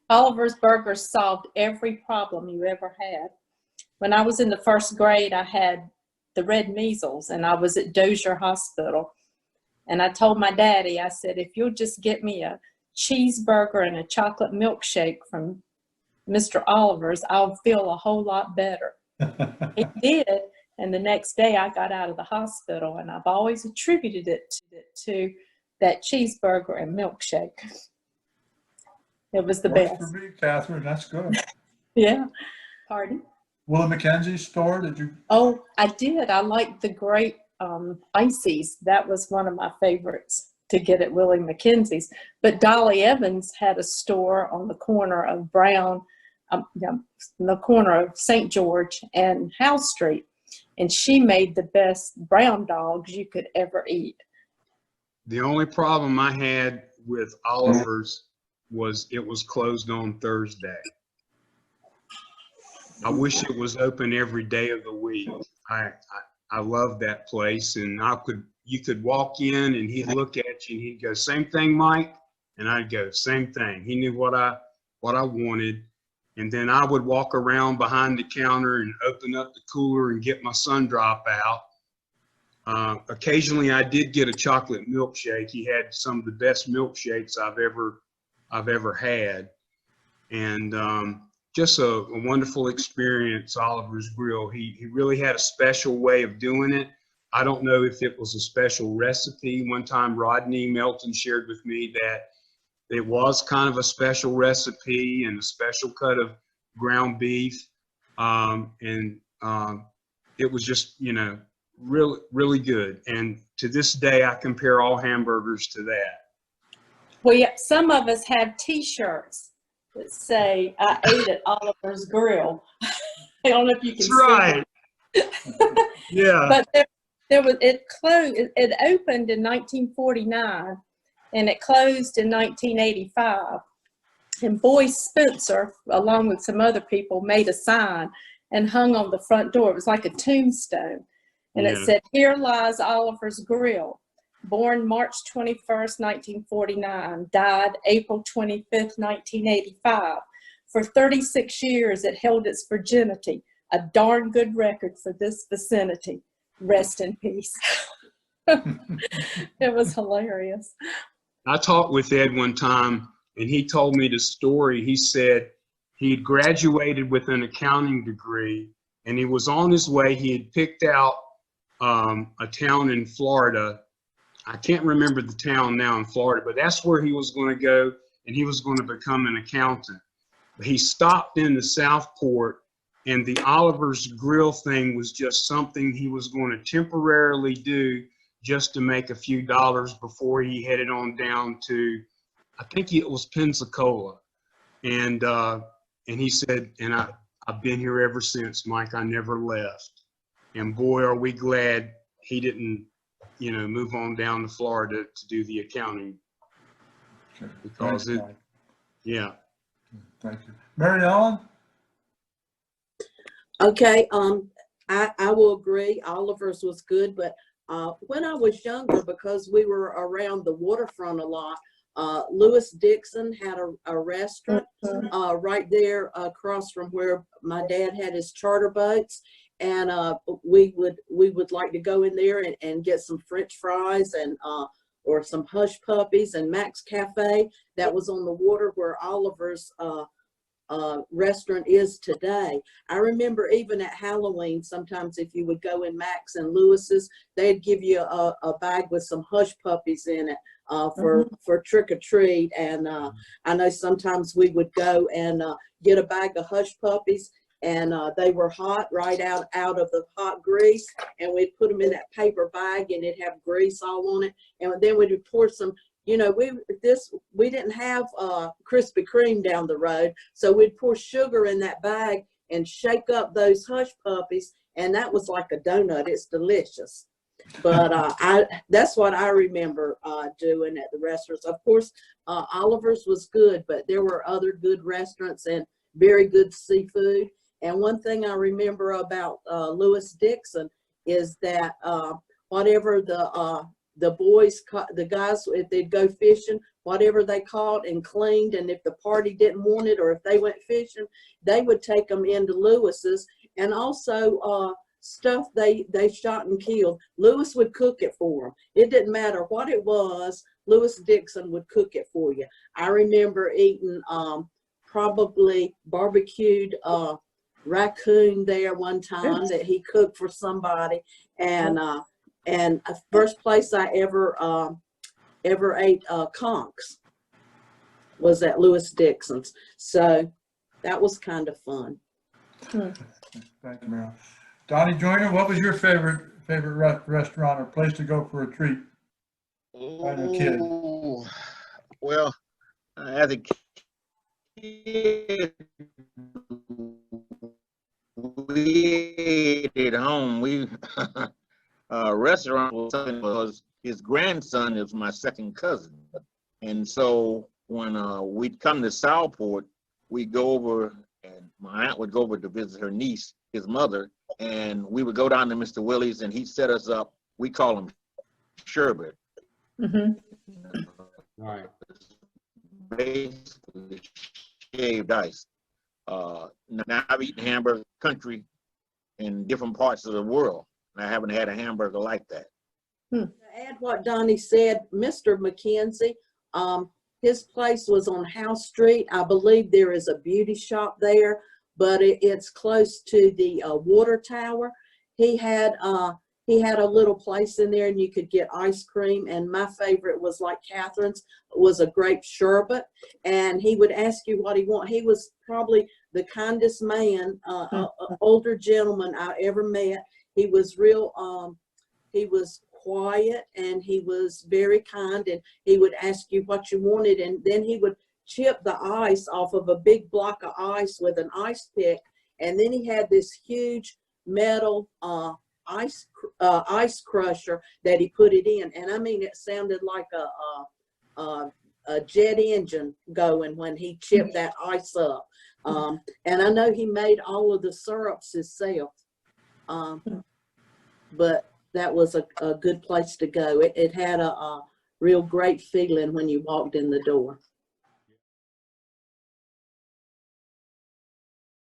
Oliver's Burgers solved every problem you ever had. When I was in the first grade, I had the red measles, and I was at Dozier Hospital. And I told my daddy, I said, if you'll just get me a cheeseburger and a chocolate milkshake from Mr. Oliver's, I'll feel a whole lot better. He did, and the next day I got out of the hospital, and I've always attributed it to that cheeseburger and milkshake. It was the best. For me, Catherine, that's good. Yeah. Pardon? Willie McKenzie's store, did you? Oh, I did. I liked the great ices. That was one of my favorites to get at Willie McKenzie's. But Dolly Evans had a store on the corner of Brown, the corner of St. George and House Street. And she made the best brown dogs you could ever eat. The only problem I had with Oliver's was it was closed on Thursday. I wish it was open every day of the week. I love that place, and you could walk in and he'd look at you and he'd go, "Same thing, Mike," and I'd go, "Same thing." He knew what I wanted, and then I would walk around behind the counter and open up the cooler and get my sun drop out. Occasionally, I did get a chocolate milkshake. He had some of the best milkshakes I've ever had, and just a wonderful experience. Oliver's Grill. He really had a special way of doing it. I don't know if it was a special recipe. One time Rodney Melton shared with me that it was kind of a special recipe and a special cut of ground beef, and it was just, really, really good. And to this day, I compare all hamburgers to that. Well, yeah, some of us have T-shirts that say, "I ate at Oliver's Grill." I don't know if you can That's see right. Yeah. But it closed. It opened in 1949, and it closed in 1985. And Boyce Spencer, along with some other people, made a sign and hung on the front door. It was like a tombstone, and it said, "Here lies Oliver's Grill. Born March 21st, 1949, died April 25th, 1985. For 36 years, it held its virginity. A darn good record for this vicinity. Rest in peace." It was hilarious. I talked with Ed one time, and he told me the story. He said he had graduated with an accounting degree, and he was on his way. He had picked out a town in Florida. I can't remember the town now in Florida, but that's where he was going to go, and he was going to become an accountant. But he stopped in the Southport, and the Oliver's Grill thing was just something he was going to temporarily do just to make a few dollars before he headed on down to, I think it was Pensacola. And he said, and I've been here ever since, Mike. I never left. And boy, are we glad he didn't move on down to Florida to do the accounting. Okay. Because Thanks, Mike. Yeah. Thank you. Mary Ellen? Okay, I will agree. Oliver's was good, but when I was younger, because we were around the waterfront a lot, Lewis Dixon had a restaurant right there across from where my dad had his charter boats. And we would like to go in there and get some French fries and or some hush puppies, and Max Cafe that was on the water where Oliver's restaurant is today. I remember even at Halloween, sometimes if you would go in Max and Lewis's, they'd give you a bag with some hush puppies in it for trick or treat. And I know sometimes we would go and get a bag of hush puppies, and they were hot right out of the hot grease, and we'd put them in that paper bag, and it'd have grease all on it, and then we'd pour some, we didn't have Krispy Kreme down the road, so we'd pour sugar in that bag and shake up those hush puppies, and that was like a donut. It's delicious. But that's what I remember doing at the restaurants. Of course, Oliver's was good, but there were other good restaurants and very good seafood. And one thing I remember about Lewis Dixon is that whatever the boys, the guys, if they'd go fishing, whatever they caught and cleaned. And if the party didn't want it, or if they went fishing, they would take them into Lewis's. And also stuff they shot and killed, Lewis would cook it for them. It didn't matter what it was, Lewis Dixon would cook it for you. I remember eating probably barbecued raccoon there one time that he cooked for somebody. And first place I ever ate conchs was at Lewis Dixon's. So that was kind of fun. Thank you, Mary. Donnie Joyner, what was your favorite restaurant or place to go for a treat? As a kid. Oh, well, as a kid, we ate at home. We restaurant was something because his grandson is my second cousin, and so when we'd come to Southport, we'd go over, and my aunt would go over to visit her niece, his mother, and we would go down to Mr. Willie's, and he'd set us up. We call him sherbet. Right. Basically shaved ice. Now I've eaten hamburger country in different parts of the world, and I haven't had a hamburger like that. To add what Donnie said, Mr. McKenzie, his place was on House Street. I believe there is a beauty shop there, but it's close to the water tower. He had a little place in there, and you could get ice cream. And my favorite was, like Catherine's, was a grape sherbet. And he would ask you what he wanted. He was probably the kindest man, older gentleman I ever met. He was he was quiet, and he was very kind, and he would ask you what you wanted, and then he would chip the ice off of a big block of ice with an ice pick. And then he had this huge metal ice crusher that he put it in, and I mean, it sounded like a jet engine going when he chipped that ice up. And I know he made all of the syrups himself, but that was a good place to go. It had a real great feeling when you walked in the door.